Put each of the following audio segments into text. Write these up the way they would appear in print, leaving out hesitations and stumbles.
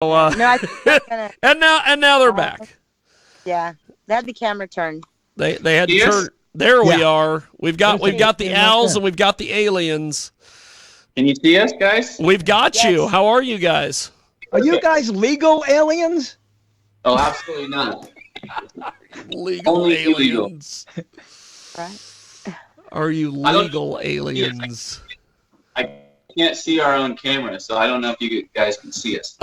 No, I think they're gonna, and now they're back. Yeah, they had the camera turned. They had to turn. There we are. We've got the owls and we've got the aliens. Can you see us, guys? We've got you. How are you guys? Are you guys legal aliens? Oh, absolutely not. Legal Only aliens. Right. Are you legal aliens? I can't see our own camera, so I don't know if you guys can see us.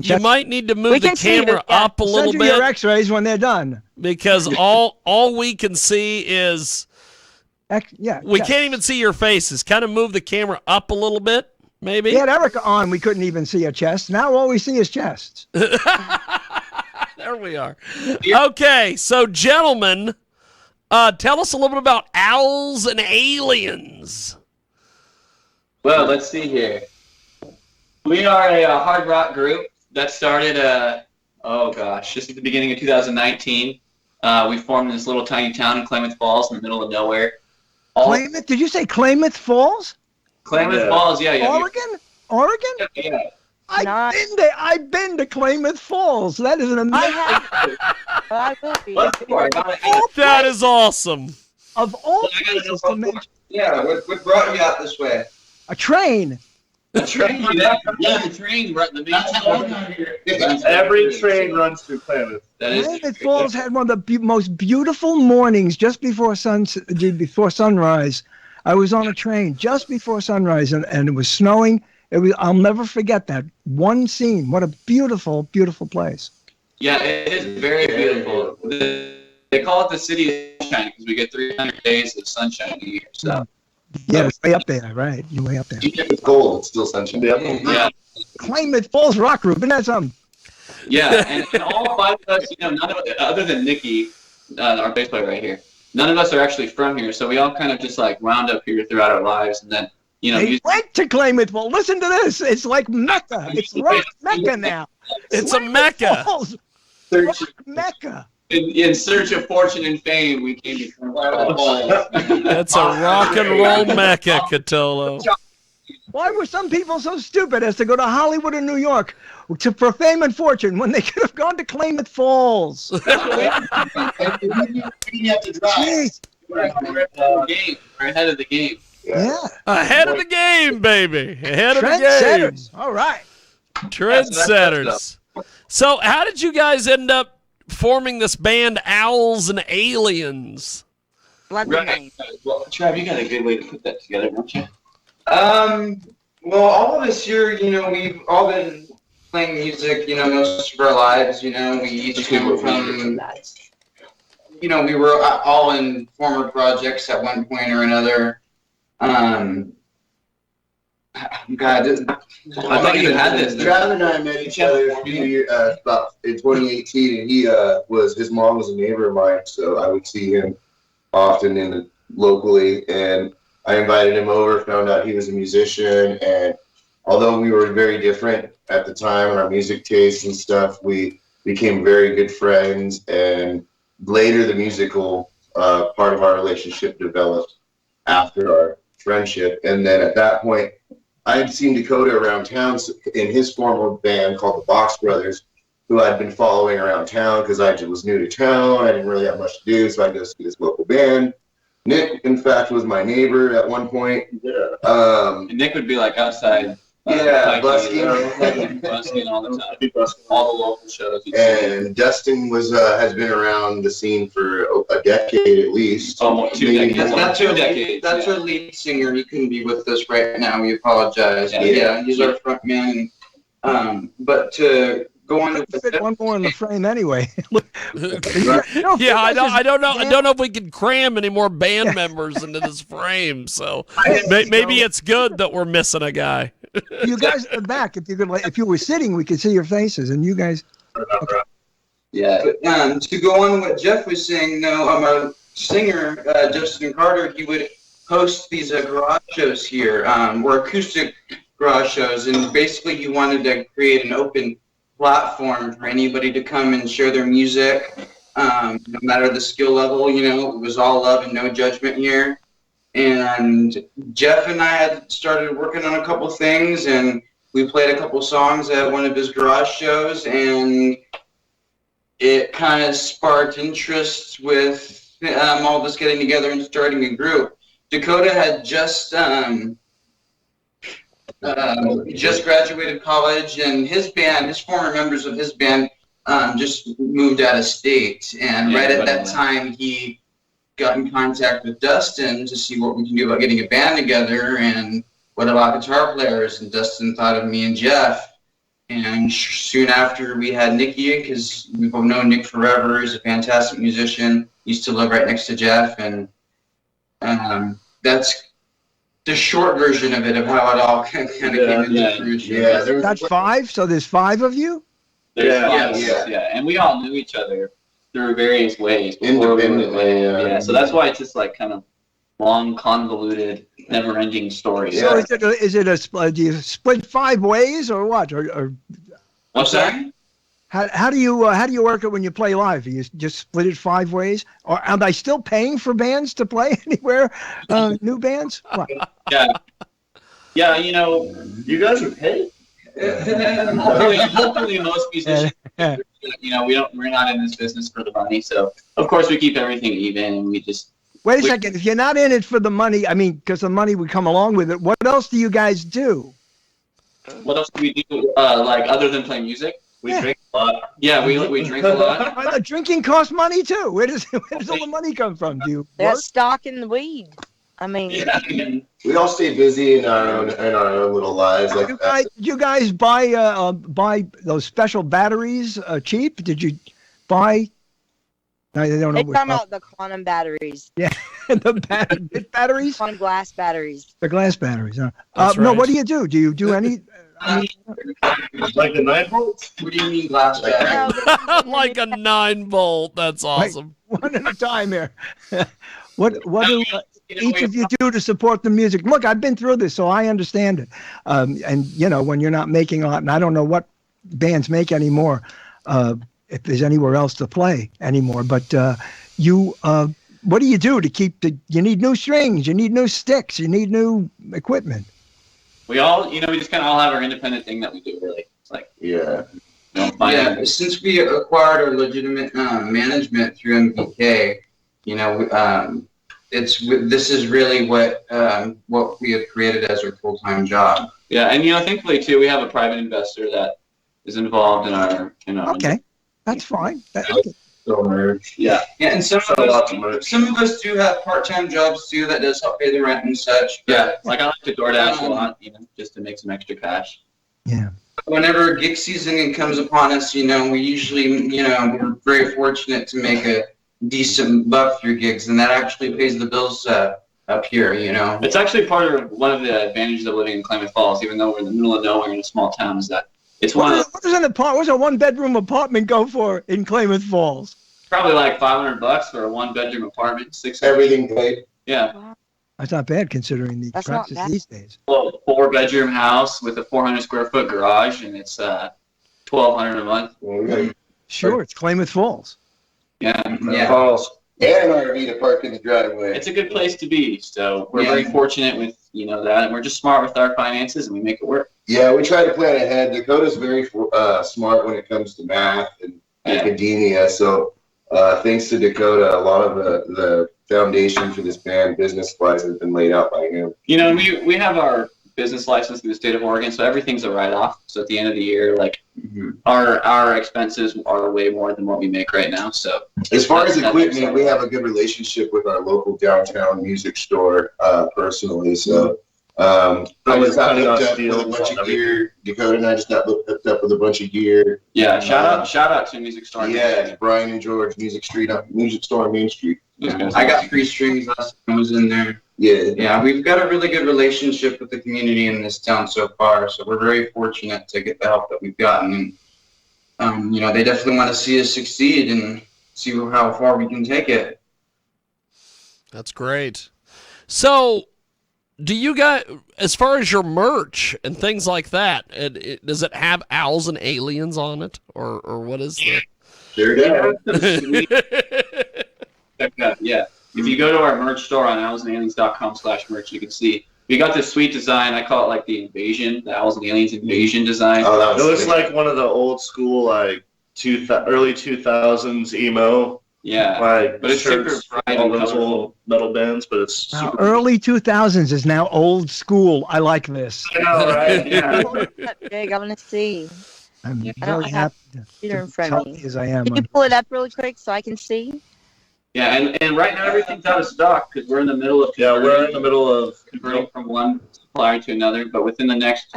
You might need to move the camera up a little bit. Send you your X-rays when they're done. Because all we can see is we can't even see your faces. Kind of move the camera up a little bit, maybe. We had Erica on. We couldn't even see her chest. Now all we see is chests. There we are. Okay, so gentlemen, tell us a little bit about owls and aliens. Well, let's see here. We are a hard rock group that started, just at the beginning of 2019. We formed in this little tiny town in Klamath Falls in the middle of nowhere. Klamath? Did you say Klamath Falls? Klamath Falls, yeah. Oregon? Yeah. I've been to Klamath Falls. That is an amazing. I will be. That is awesome. Of all places to mention. Yeah, what brought you out this way? A train. A train? The train. Every train runs through Klamath. Klamath Falls had one of the most beautiful mornings just before sunrise. I was on a train just before sunrise, and it was snowing. I'll never forget that one scene. What a beautiful, beautiful place. Yeah, it is very beautiful. They call it the city of sunshine because we get 300 days of sunshine a year. So. Yeah, it's way up there, right? You're way up there. Even if it's cold, it's still sunshine. Yeah. Klamath Falls Rock Group, isn't that something? Yeah, and all five of us, none of us, other than Nikki, our bass player right here, none of us are actually from here. So we all kind of just like wound up here throughout our lives, and then they went to Klamath Falls. Listen to this. It's like Mecca. It's rock Mecca now. It's a Mecca. Rock Mecca. In search of fortune and fame, we came to Klamath Falls. That's a rock and roll Mecca, Catolo. Why were some people so stupid as to go to Hollywood or New York for fame and fortune when they could have gone to Klamath Falls? You have to drive. We're ahead of the game. Yeah. Ahead of the game, baby. Ahead of the game. Trendsetters. All right. Trendsetters. So how did you guys end up forming this band Owls and Aliens? Right. Well, Trav, you got a good way to put that together, don't you? Well, all of us here, we've all been playing music, most of our lives, we each come from, we were all in former projects at one point or another. God, I thought you had this. Trav and I met each other a few years, about in 2018, and his mom was a neighbor of mine, so I would see him often locally, and I invited him over, found out he was a musician, and although we were very different at the time in our music tastes and stuff, we became very good friends, and later the musical part of our relationship developed after our friendship, and then at that point, I had seen Dakotah around town in his former band called the Box Brothers, who I'd been following around town because I was new to town. I didn't really have much to do, so I'd go see this local band. Nick, in fact, was my neighbor at one point. And Nick would be like outside. Busking all the time. All the local shows. And Dustin has been around the scene for a decade at least. Almost 2 decades. That's 2 decades. That's our lead singer. He couldn't be with us right now. We apologize. Yeah, he's our front man. But to go on to fit one more in the frame anyway. I don't know if we can cram any more band members into this frame. So maybe it's good that we're missing a guy. You guys are back. If you were sitting, we could see your faces, and you guys. Okay. Yeah. But, to go on what Jeff was saying, I'm a singer, Dustin Cater. He would host these garage shows here, or acoustic garage shows, and basically he wanted to create an open platform for anybody to come and share their music, no matter the skill level. It was all love and no judgment here. And Jeff and I had started working on a couple things, and we played a couple songs at one of his garage shows, and it kind of sparked interest with all of us getting together and starting a group. Dakotah had just graduated college, and his former members of his band, just moved out of state. And right at that time, he got in contact with Dustin to see what we can do about getting a band together and what about guitar players. And Dustin thought of me and Jeff. And soon after, we had Nicky, because we've known Nick forever. He's a fantastic musician. Used to live right next to Jeff, and that's the short version of it, of how it all kind of came into fruition. Yeah, That's 5. So there's 5 of you. Yeah, and we all knew each other through various ways. Independently, yeah. So that's why it's just like kind of long, convoluted, never-ending story. So is it a do you split 5 ways or what? Or What's that? how do you work it when you play live? You just split it 5 ways? Or am I still paying for bands to play anywhere? New bands? What? Yeah. You know, you guys are paid. hopefully most musicians, you know, we're not in this business for the money, so of course we keep everything even, and we just. Wait a second. If you're not in it for the money, I mean, because the money would come along with it, what else do you guys do? What else do we do, like, other than play music? We drink a lot. Yeah, we drink a lot. Drinking costs money too. Where does all the money come from? Do you That's stock in the weed. I mean, we all stay busy in our own little lives. Like you guys buy those special batteries cheap? Did you buy? I don't know. They're talking about the quantum batteries. Yeah, the batteries. Quantum glass batteries. The glass batteries. Huh? That's No, right. what do you do? Do you do any? like the 9 volts. What do you mean glass battery? Like a 9-volt. That's awesome. One at a time here. What do each of you do to support the music? Look, I've been through this, so I understand it. And you know, when you're not making a lot, and I don't know what bands make anymore, if there's anywhere else to play anymore. But what do you do to keep you need new strings, you need new sticks, you need new equipment. We all, you know, we just kind of all have our independent thing that we do, really. It's like, Since we acquired our legitimate management through MVK, you know, this is really what we have created as our full-time job. Yeah, and you know, thankfully too, we have a private investor that is involved in our, Okay, that's fine. So merch. Yeah, and some of us do have part-time jobs too. That does help pay the rent and such. Yeah, like I like to DoorDash a lot, even just to make some extra cash. Yeah. Whenever gig season comes upon us, you know, we usually, you know, we're very fortunate to make a decent buck through gigs, and that actually pays the bills up here, you know. It's actually one of the advantages of living in Klamath Falls, even though we're in the middle of nowhere in a small town, is that it's what does a 1-bedroom apartment go for in Klamath Falls? Probably like $500 for a 1-bedroom apartment, everything paid. Yeah. That's not bad considering the prices these days. Well, 4-bedroom house with a 400 square foot garage, and it's $1,200 a month. Sure, it's Klamath Falls. Yeah. Falls. And an RV to park in the driveway. It's a good place to be, so we're very fortunate with, you know, that, and we're just smart with our finances, and we make it work. Yeah, we try to plan ahead. Dakotah's very smart when it comes to math and academia, so thanks to Dakotah, a lot of the foundation for this band, business-wise, has been laid out by him. You know, we have our business license through the state of Oregon, so everything's a write-off. So at the end of the year, like, our expenses are way more than what we make right now. So as far as equipment, we have a good relationship with our local downtown music store personally. So I just got hooked up with a bunch of gear. Dakotah and I just got hooked up with a bunch of gear. Yeah, shout out to Music Store. Yeah, Brian and George, Music Store on Main Street. I got 3 strings last time I was in there. Yeah, we've got a really good relationship with the community in this town so far, so we're very fortunate to get the help that we've gotten. And, you know, they definitely want to see us succeed and see how far we can take it. That's great. So, do you guys, as far as your merch and things like that, does it have owls and aliens on it, or what is it? Sure does. Yeah. If you go to our merch store on owlsandaliens.com/merch, you can see We got this sweet design. I call it like the invasion, the Owls and Aliens invasion design. Oh, that It was looks like one of the old school, like, early 2000s emo. Yeah. Like, But it's super shirts, bright all and those colorful. old metal bands, but it's Now, super. early 2000s is now old school. I like this. I know, right? Yeah. Pull it up, Jig. I want to see. I'm I don't very have happy Computer in to front of healthy me. as I am. Can you pull it up really quick so I can see? Yeah, and right now everything's out of stock because we're in the middle of Yeah, we're in the middle of converting from one supplier to another. But within the next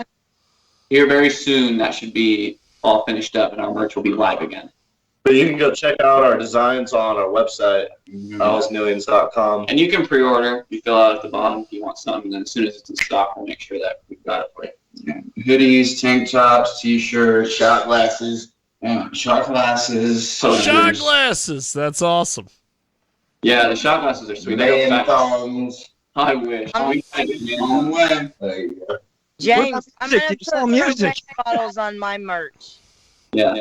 here, very soon, that should be all finished up, and our merch will be live again. But you can go check out our designs on our website, owlsandaliens.com. And you can pre-order. You fill out at the bottom if you want something, and then as soon as it's in stock, we'll make sure that we've got it for you. Yeah. Hoodies, tank tops, t-shirts, shot glasses. shot glasses. Shot glasses. That's awesome. Yeah, the shot glasses are sweet. They go Man fast. thongs. I wish. Long way. There you go. James, I'm music? going You to sell put music. bottles on my merch. Yeah.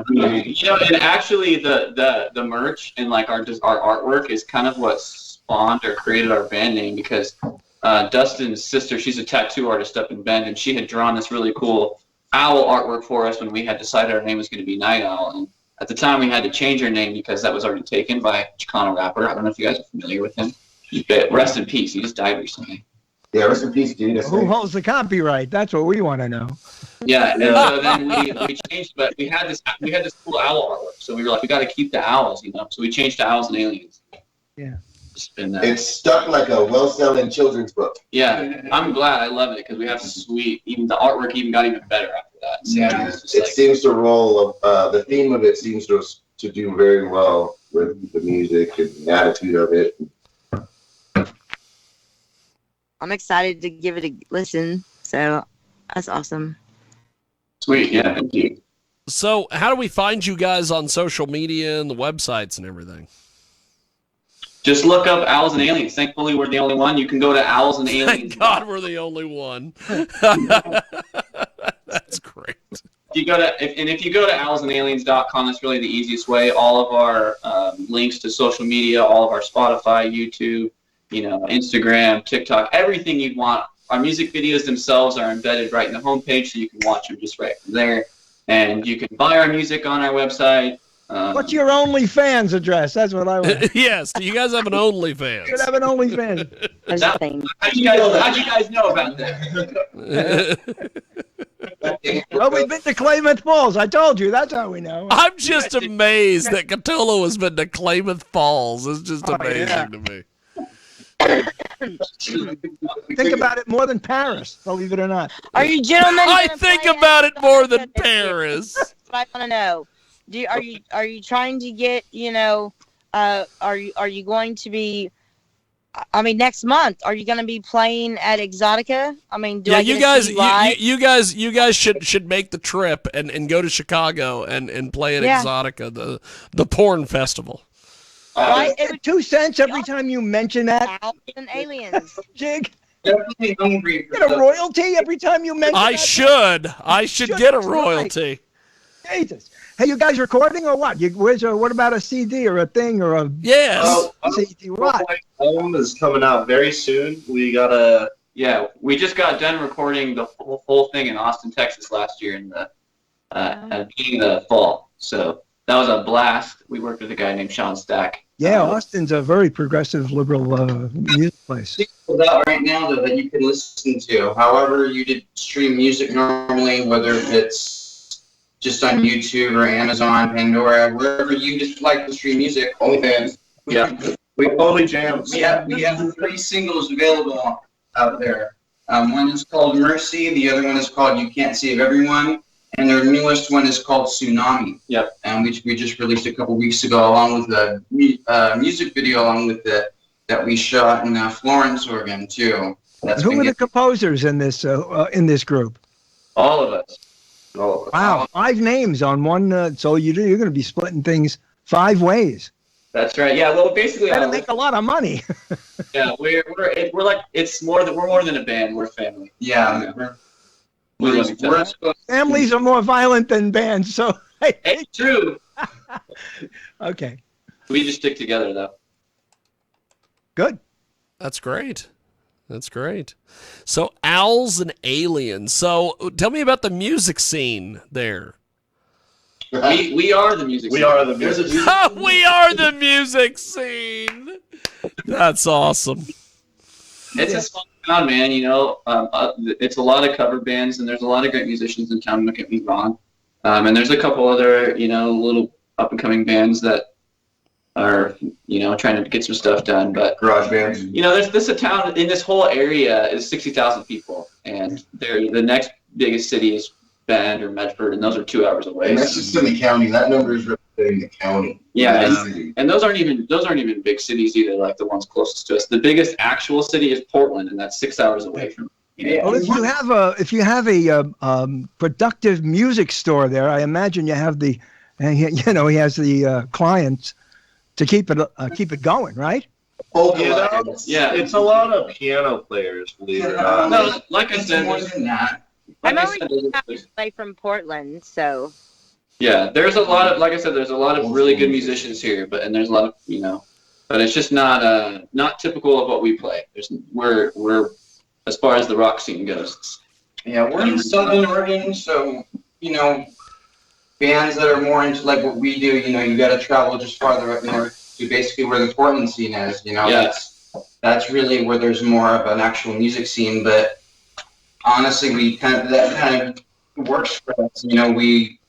You know, and actually, the merch and like our artwork is kind of what spawned or created our band name because Dustin's sister, she's a tattoo artist up in Bend, and she had drawn this really cool owl artwork for us when we had decided our name was going to be Night Owl. And at the time, we had to change our name because that was already taken by a Chicano rapper. I don't know if you guys are familiar with him. Rest in peace. He just died recently. Yeah, rest in peace, dude. That's Who right. holds the copyright? That's what we want to know. Yeah, and so then we changed, but we had this cool owl artwork. So we were like, we got to keep the owls, you know. So we changed to Owls and Aliens. Yeah. Just been It's stuck like a well-selling children's book. Yeah, I'm glad. I love it because we have sweet. Even the artwork even got even better after that. So Yeah. it's just It like, seems to roll. The theme of it seems to do very well with the music and the attitude of it. I'm excited to give it a listen. So that's awesome. sweet. Yeah, thank you. So, how do we find you guys on social media and the websites and everything? Just look up Owls and Aliens. Thankfully, we're the only one. You can go to Owls and Aliens. Thank God we're the only one. That's great. If you go to owlsandaliens.com, that's really the easiest way. All of our links to social media, all of our Spotify, YouTube, Instagram, TikTok, everything you'd want. Our music videos themselves are embedded right in the homepage, so you can watch them just right from there. And you can buy our music on our website. What's your OnlyFans address? That's what I want. Yes. Do you guys have an OnlyFans? You have an OnlyFans. There's a thing. How'd you guys know about that? Well, we've been to Klamath Falls. I told you. That's how we know. I'm just amazed that Cthulhu has been to Klamath Falls. It's just amazing to me. Think about it more than Paris, believe it or not. Are you gentlemen? I gonna think play about it more than this year? Paris. That's what I want to know. Are you trying to get are you going to be? I mean, next month, are you going to be playing at Exotica? I mean, do Yeah, I you get guys, to see live? you guys should make the trip and go to Chicago and play at Yeah. Exotica, the porn festival. Right? It would 2 cents every time you mention that, Owls and Aliens. Jig. Definitely hungry for Get a royalty every time you mention I that. should get a royalty. Jesus. Hey, you guys recording or what? What about a CD or a thing or a Yes. CD? What? Album is coming out very soon. We gotta. Yeah, we just got done recording the whole thing in Austin, Texas last year in the beginning of the fall. So that was a blast. We worked with a guy named Sean Stack. Yeah, Austin's a very progressive liberal music place. out right now though, that you can listen to. However you did stream music normally, whether it's just on YouTube or Amazon, Pandora, wherever you just like to stream music. OnlyFans. Yeah. We only jams. We have 3 singles available out there. One is called Mercy, the other one is called You Can't Save Everyone, and their newest one is called Tsunami. Yep. And we just released a couple weeks ago, along with a music video, along with that we shot in Florence, Oregon, too. That's Who been are the good. composers in this group? All of us. Wow, 5 names on one. So you're going to be splitting things 5 ways. That's right. Yeah. Well, basically, Got to make a lot of money. yeah, we're like we're more than a band. We're family. Yeah. We love each other. Families are more violent than bands, so It's true. okay, We just stick together though. good. That's great. That's great. So Owls and Aliens. So tell me about the music scene there. We are the music. We scene. are the music. We are the music scene. That's awesome. It's a small town, man. You know, it's a lot of cover bands, and there's a lot of great musicians in town. Don't get me wrong. And there's a couple other, you know, little up and coming bands that are, you know, trying to get some stuff done. But Garage bands. you know, there's a town in this whole area is 60,000 people, and the next biggest city is Bend or Medford, and those are 2 hours away. And that's just in the county. That number is representing the county. Yeah, Wow. and those aren't even big cities either, like the ones closest to us. The biggest actual city is Portland, and that's 6 hours away from. Well, if you have a productive music store there, I imagine you have the, you know, he has the clients to keep it going, right? Yeah, It's a lot of piano players, believe it or not. No, like I It's said, more than that. I'm only away from Portland, so. yeah, there's a lot of, like I said, there's a lot of really good musicians here, and there's a lot of, you know, but it's just not typical of what we play. We're as far as the rock scene goes. Yeah, we're in Southern Oregon, so, you know, bands that are more into like what we do, you know, you got to travel just farther up north to basically where the Portland scene is, you know. Yeah. That's really where there's more of an actual music scene, but honestly, that kind of works for us. You know, we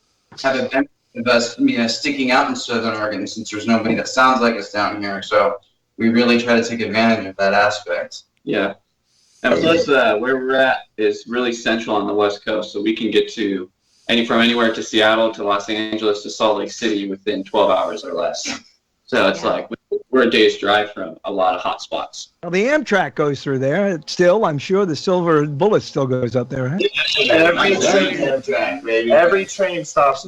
have a benefit of us, you know, sticking out in Southern Oregon since there's nobody that sounds like us down here, so we really try to take advantage of that aspect. Yeah. And plus, where we're at is really central on the West Coast, so we can get to from anywhere to Seattle to Los Angeles to Salt Lake City within 12 hours or less. So it's like we're a day's drive from a lot of hot spots. Well, the Amtrak goes through there. Still, I'm sure the Silver Bullet still goes up there, right? Every train stops.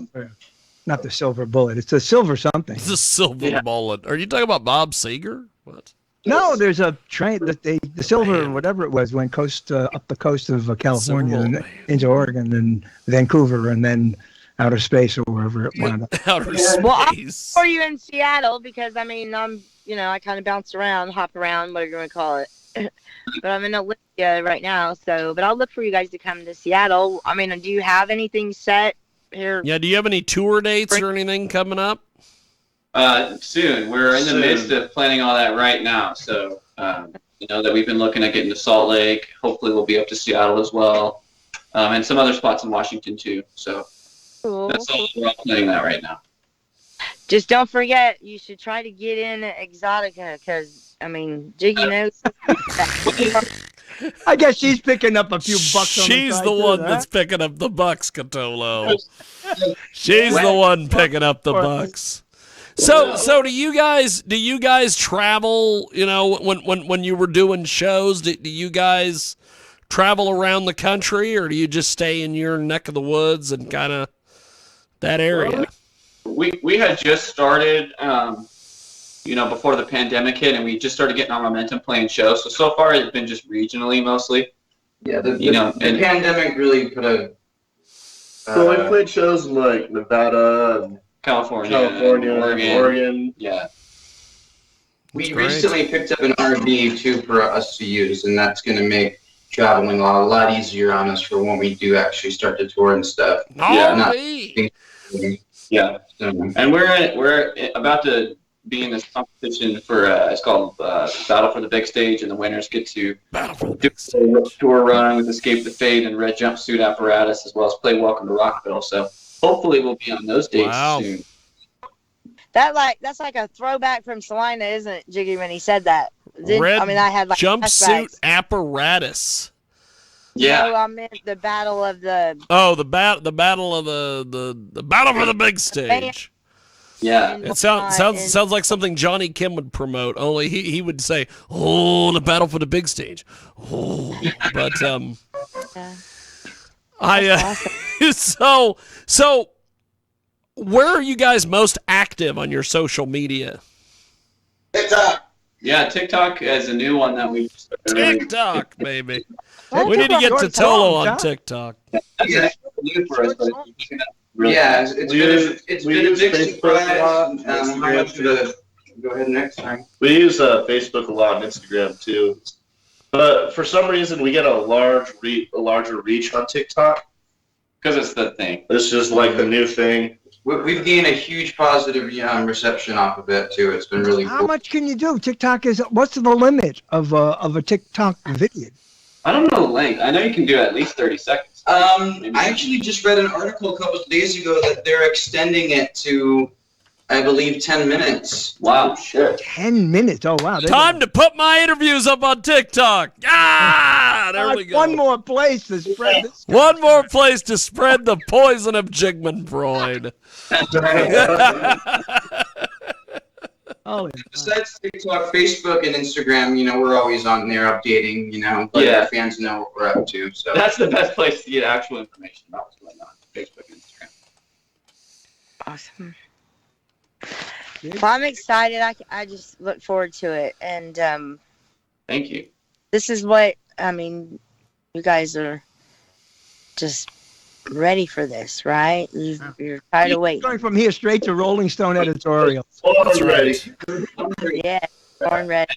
Not the Silver Bullet. It's the Silver something. The Silver Bullet. Are you talking about Bob Seger? What? No, there's a train that the Silver, whatever it was, went up the coast of California and into Oregon and Vancouver and then outer space or wherever it wound up. Outer Well, space. Or you in Seattle because I mean I kind of bounce around, hop around, whatever you want to call it. But I'm in Olympia right now, but I'll look for you guys to come to Seattle. I mean, do you have anything set here? Yeah, do you have any tour dates or anything coming up? Soon. We're in the midst of planning all that right now. So, you know, that we've been looking at getting to Salt Lake. Hopefully we'll be up to Seattle as well. And some other spots in Washington too. So Cool. that's all we're all planning that right now. Just don't forget, you should try to get in Exotica because, I mean, Jiggy knows. I guess she's picking up a few bucks. She's on the the one that's picking up the bucks, Catolo. She's the one picking up the bucks. So do you guys travel, you know, when you were doing shows, do you guys travel around the country or do you just stay in your neck of the woods and kind of that area? We had just started, you know, before the pandemic hit, and we just started getting our momentum playing shows. So far it's been just regionally mostly. Yeah, the pandemic really put a... So we played shows in like Nevada and California, Oregon. Yeah. We recently picked up an RV too for us to use, and that's going to make traveling a lot easier on us for when we do actually start to tour and stuff. Yeah. And we're about to be in this competition for it's called Battle for the Big Stage, and the winners get to do a tour run with Escape the Fate and Red Jumpsuit Apparatus, as well as play Welcome to Rockville. So hopefully we'll be on those dates soon. That's like a throwback from Salina, isn't it, Jiggy? When he said that, I had like Jumpsuit flashbacks. Apparatus. Yeah. No, I meant the battle of the. Oh, the battle of the battle for the big stage. Yeah. It sounds like something Johnny Kim would promote. Only he would say, "Oh, the battle for the big stage." Oh, but Awesome. so where are you guys most active on your social media? TikTok. Yeah, TikTok is a new one that we started. TikTok, baby. Well, We need to get TikTok. Totolo on TikTok. That's new for us, but really Yeah, it's been a big Facebook surprise. a lot, How much of the... Go ahead next time. We use Facebook a lot and Instagram too. But for some reason, we get a larger reach on TikTok. Because it's the thing. It's just like the new thing. We've gained a huge positive reception off of it too. It's been really How cool. much can you do? TikTok what's the limit of a TikTok video? I don't know the length. I know you can do at least 30 seconds. I actually just read an article a couple of days ago that they're extending it to, I believe, 10 minutes. Wow, shit. 10 minutes. Oh, wow. Time to put my interviews up on TikTok. Ah, there we go. One more place to spread this. One more place to spread the poison of Jigman Freud. Oh, Besides TikTok, Facebook, and Instagram, we're always on there updating, letting our fans know what we're up to. So that's the best place to get actual information about what's going on. Facebook and Instagram. Awesome. Well, I'm excited. I just look forward to it. And thank you. This is what, you guys are just ready for this, right? You're tired of waiting. Going from here straight to Rolling Stone editorial. That's right. Yeah, born ready.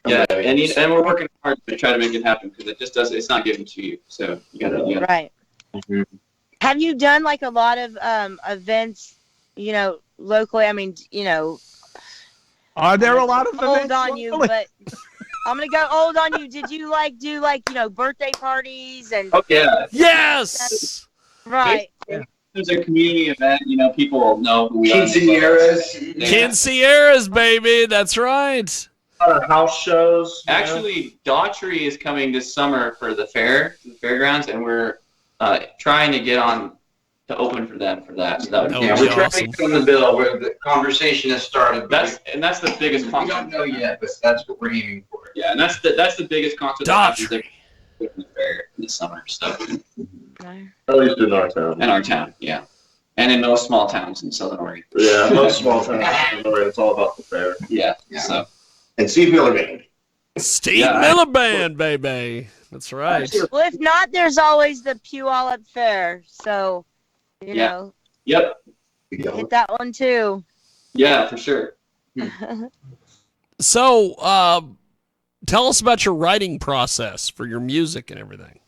Yeah, and we're working hard to try to make it happen because it's not given to you. So you gotta. Right. Mm-hmm. Have you done like a lot of events, locally? Are there a lot of events old on you, locally? but I'm gonna go old on you. Did you do birthday parties and? Oh yeah. Yes. Right. Yeah. There's a community event. People will know who we are. Quinceañeras, baby. That's right. House shows. Actually, Daughtry is coming this summer for the fairgrounds, and we're trying to get on to open for them for that. So that would be we're trying awesome. to get on the bill where the conversation has started. That's the biggest we concert. don't know yet, but that's what we're aiming for. Yeah, and that's the biggest concert that happens Daughtry. in the fair this summer. So At least in our town. in our town, yeah, and in most small towns in Southern Oregon. Yeah, most small towns. It's all about the fair. Yeah. Yeah. So And Steve Miller Band. Steve Miller Band, baby. That's right. Well, if not, there's always the Puyallup Fair. So, you know, Yep. hit that one too. Yeah, for sure. So, tell us about your writing process for your music and everything.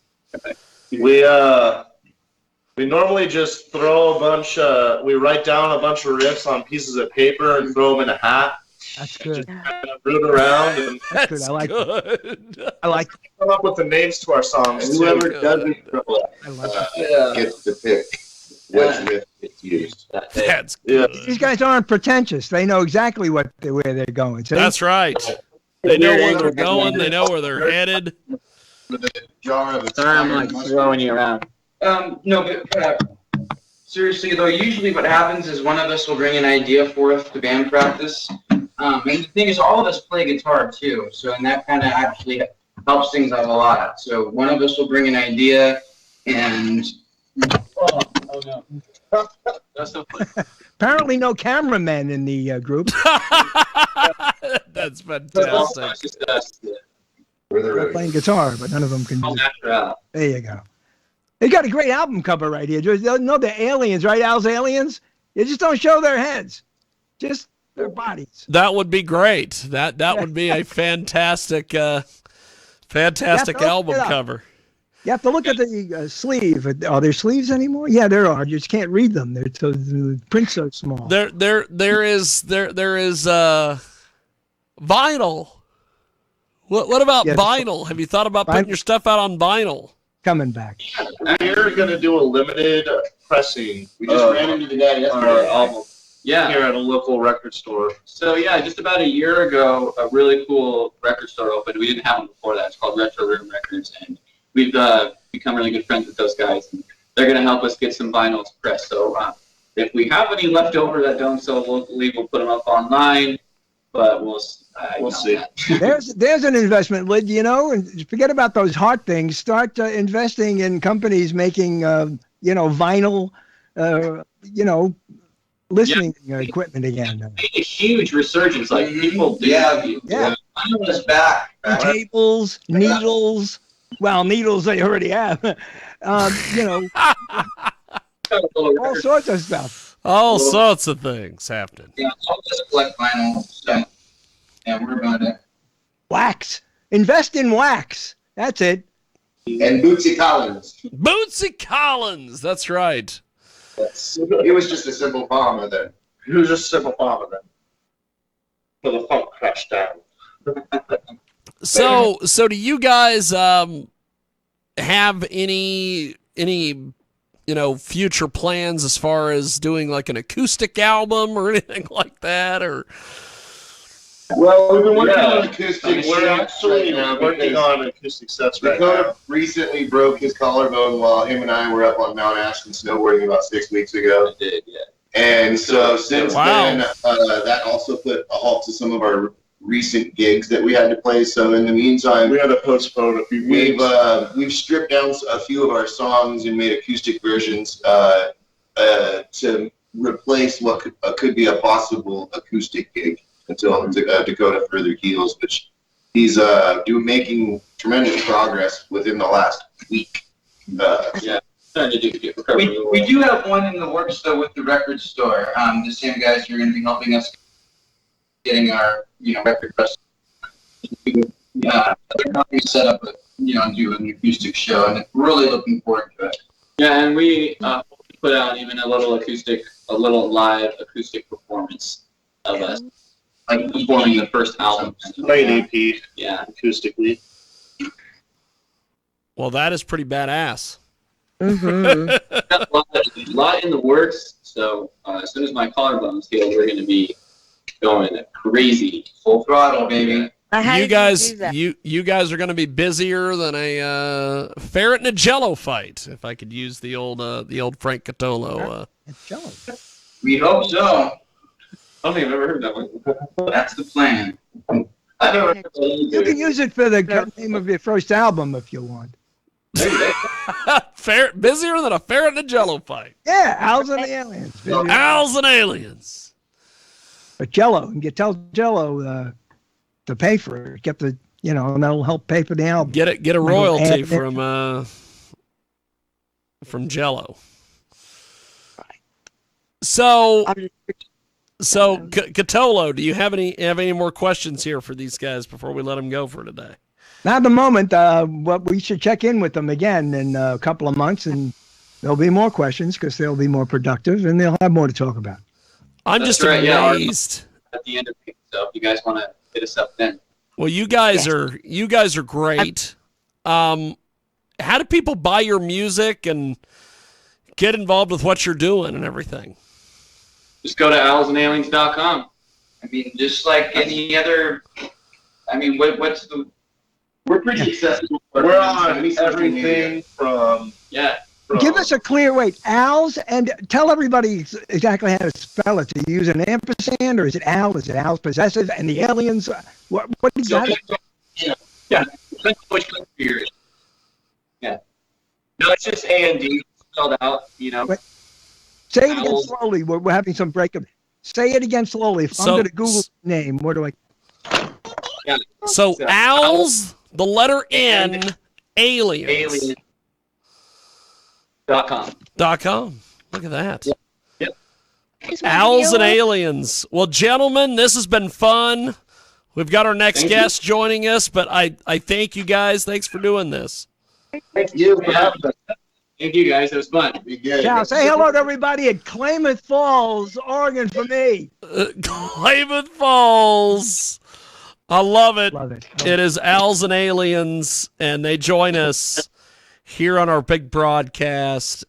We normally just throw a bunch. We write down a bunch of riffs on pieces of paper and throw them in a hat. That's good. Kind of root around and That's good. I like good. I like come up with the names to our songs. And too. whoever doesn't I like gets to pick which riff gets used. That's Yeah. good. These guys aren't pretentious. They know exactly where they're going. See? That's right. They know where they're going. They know where they're headed. With a jar of Sorry, I'm like throwing you around. No, but seriously though, usually what happens is one of us will bring an idea for us to band practice. And the thing is, all of us play guitar too, and that kind of actually helps things out a lot. So one of us will bring an idea, and Oh no. That's so funny. Apparently, no cameramen in the group. That's fantastic. It's just us. We're the They're road. playing guitar, but none of them can do All it. natural. There you go. They got a great album cover right here. No, they're aliens, right? Al's aliens. You just don't show their heads, just their bodies. That would be great. That would be a fantastic fantastic Yeah, album look it up. cover. You have to look at the sleeve. Are there sleeves anymore? Yeah, there are. You just can't read them. The print's so small. There is vinyl. What about Yes. vinyl? Have you thought about putting Vinyl. your stuff out on vinyl? Coming back. We're gonna do a limited pressing. We just ran into the guy our yesterday. album Yeah. here at a local record store. So yeah, just about a year ago, a really cool record store opened. We didn't have one before that. It's called Retro Room Records, and we've become really good friends with those guys. And they're going to help us get some vinyls pressed. So if we have any left over that don't sell locally, we'll put them up online. But we'll see. There's an investment, Lyd. And forget about those heart things. Start investing in companies making vinyl, listening equipment again. Made a huge resurgence. Like people do. Yeah. Yeah. vinyl is back. Tables, needles. Well, needles they already have. All sorts of stuff. All sorts of things happening. Yeah, all of us collect vinyl, so yeah, we're about it. Wax. Invest in wax. That's it. And Bootsy Collins. Bootsy Collins. That's right. It was just a simple farmer then. He was just a simple farmer then. Till the funk crashed down. So do you guys have any future plans as far as doing like an acoustic album or anything like that, or? Well, we've been working on acoustic. We're actually working on acoustic sets right now. Dakotah recently broke his collarbone while him and I were up on Mount Ashton snowboarding about 6 weeks ago. I did, yeah. And so since then, that also put a halt to some of our recent gigs that we had to play. So in the meantime, we had to postpone a few we've weeks. We've stripped down a few of our songs and made acoustic versions to replace what could be a possible acoustic gig until Dakotah further heals, which he's making tremendous progress within the last week. Yeah. We do have one in the works though with the record store. The same guys who are going to be helping us getting our record press. They're helping set up do an acoustic show, and really looking forward to it. Yeah, and we put out even a little live acoustic performance of us, like performing the first album. Like an EP. Yeah, acoustically. Well, that is pretty badass. Mm-hmm. a lot in the works. So as soon as my collarbone's healed, we're going to be going crazy, full throttle, baby. You guys are going to be busier than a ferret and a Jello fight, if I could use the old Frank Catolo. Jello. We hope so. I don't think I've ever heard that one. That's the plan. You can use it for the name of your first album if you want. Busier than a ferret and a Jello fight. Yeah, Owls and the Aliens. Owls and Aliens. But Jello, and you tell Jello to pay for it. Get the and that'll help pay for the album. Get a royalty from Jello. So Catolo, do you have any more questions here for these guys before we let them go for today? Not at the moment. We should check in with them again in a couple of months, and there'll be more questions because they'll be more productive and they'll have more to talk about. I'm just amazed. At the end of it, so if you guys want to hit us up then. Well, you guys are great. How do people buy your music and get involved with what you're doing and everything? Just go to owlsandaliens.com. I mean, just like any other. I mean, what's the? We're pretty accessible. We're on everything from Give us a clear Owls, and tell everybody exactly how to spell it. Do you use an ampersand, or is it Owl? Is it Owls Possessive? And the Aliens? What exactly? Yeah. Yeah. No, it's just A and D spelled out. Say it again slowly. We're having some breakup. Say it again slowly. If I'm going to Google the name, where do I? Yeah. So Owls, the letter N, Aliens. .com. Look at that. Yep. Owls and Aliens. Well, gentlemen, this has been fun. We've got our next guest joining us, but I thank you guys. Thanks for doing this. Thank you for having us. Thank you guys. It was fun. Ciao. Say hello to everybody at Klamath Falls, Oregon for me. Klamath Falls. I love it. Love it. It is Owls and Aliens, and they join us here on our big broadcast.